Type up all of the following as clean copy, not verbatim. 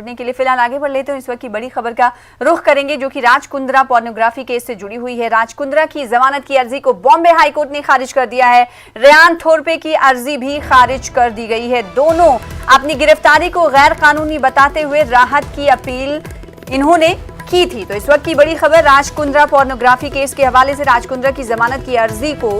जुड़ने के लिए। फिलहाल आगे बढ़ लेते हैं, इस वक्त की बड़ी खबर का रुख करेंगे जो कि राज कुंद्रा पोर्नोग्राफी केस से जुड़ी हुई है। राज कुंद्रा की जमानत की अर्जी को बॉम्बे हाईकोर्ट ने खारिज कर दिया है। रेयान थोरपे की अर्जी भी खारिज कर दी गई है। दोनों अपनी गिरफ्तारी को गैर कानूनी बताते हुए राहत की अपील इन्होंने की थी। तो इस वक्त की बड़ी खबर राज कुंद्रा पोर्नोग्राफी केस के हवाले से राज कुंद्रा की जमानत की अर्जी को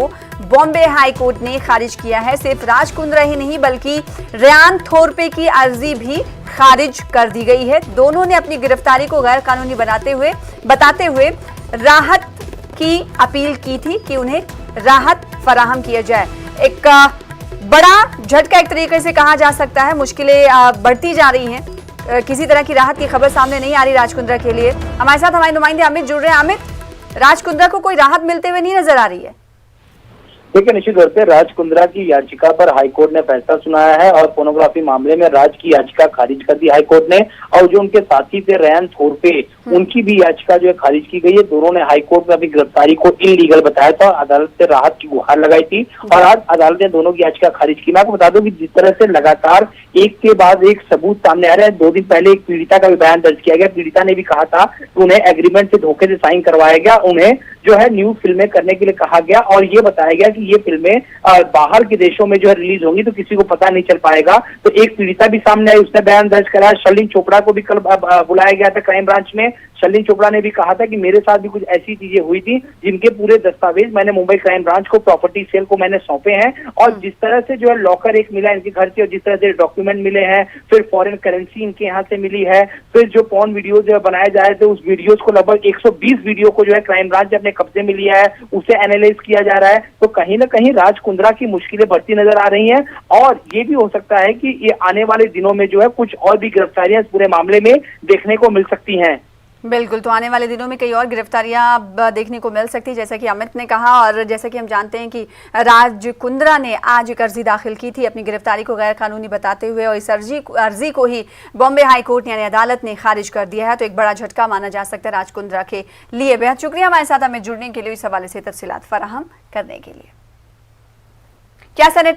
बॉम्बे हाई कोर्ट ने खारिज किया है। सिर्फ राज कुंद्रा ही नहीं बल्कि रेयान थोरपे की अर्जी भी खारिज कर दी गई है। दोनों ने अपनी गिरफ्तारी को गैर कानूनी बताते हुए राहत की अपील की थी कि उन्हें राहत फराहम किया जाए। एक बड़ा झटका एक तरीके से कहा जा सकता है। मुश्किलें बढ़ती जा रही हैं, किसी तरह की राहत की खबर सामने नहीं आ रही राज कुंद्रा के लिए। हमारे साथ हमारे नुमाइंदे अमित जुड़ रहे हैं। अमित, राज कुंद्रा को कोई राहत मिलते हुए नहीं नजर आ रही है। देखिए, निश्चित तौर पे राज कुंद्रा की याचिका पर हाईकोर्ट ने फैसला सुनाया है और पोर्नोग्राफी मामले में राज की याचिका खारिज कर दी हाईकोर्ट ने। और जो उनके साथी थे रेयान थोरपे, उनकी भी याचिका जो है खारिज की गई है। दोनों ने हाईकोर्ट में अपनी गिरफ्तारी को इलीगल बताया था, अदालत से राहत की गुहार लगाई थी और आज अदालत ने दोनों की याचिका खारिज की। मैं आपको बता दूं कि जिस तरह से लगातार एक के बाद एक सबूत सामने आ रहे हैं। 2 दिन पहले एक पीड़िता का भी बयान दर्ज किया गया। पीड़िता ने भी कहा था कि उन्हें एग्रीमेंट से धोखे से साइन करवाया गया, उन्हें जो है न्यू फिल्में करने के लिए कहा गया और ये बताया गया कि ये फिल्में बाहर के देशों में जो है रिलीज होंगी तो किसी को पता नहीं चल पाएगा। तो एक पीड़िता भी सामने आई, उसने बयान दर्ज कराया। शर्लिन चोपड़ा को भी कल बुलाया गया था क्राइम ब्रांच में। शर्लिन चोपड़ा ने भी कहा था कि मेरे साथ भी कुछ ऐसी चीजें हुई थी जिनके पूरे दस्तावेज मैंने मुंबई क्राइम ब्रांच को, प्रॉपर्टी सेल को मैंने सौंपे हैं। और जिस तरह से जो है लॉकर एक मिला इनके घर से और जिस तरह से डॉक्यूमेंट मिले हैं, फिर फॉरेन करेंसी इनके यहाँ से मिली है, फिर जो पॉर्न वीडियो जो बनाए जा रहे थे उस वीडियोज को लगभग 120 वीडियो को जो है क्राइम ब्रांच ने अपने कब्जे में लिया है, उसे एनालाइज किया जा रहा है। तो कहीं ना कहीं राज कुंद्रा की मुश्किलें बढ़ती नजर आ रही हैं और ये भी हो सकता है कि ये आने वाले दिनों में जो है कुछ और भी गिरफ्तारियां इस पूरे मामले में देखने को मिल सकती हैं। बिल्कुल, तो आने वाले दिनों में कई और गिरफ्तारियां देखने को मिल सकती, जैसा कि अमित ने कहा। और जैसा कि हम जानते हैं कि राज कुंद्रा ने आज एक अर्जी दाखिल की थी अपनी गिरफ्तारी को गैर कानूनी बताते हुए और इस अर्जी को ही बॉम्बे हाई कोर्ट यानी अदालत ने खारिज कर दिया है। तो एक बड़ा झटका माना जा सकता है राज कुंद्रा के लिए। बेहद शुक्रिया हमारे साथ हमें जुड़ने के लिए, इस हवाले से तफसीलात फराहम करने के लिए। क्या सैनिटाइज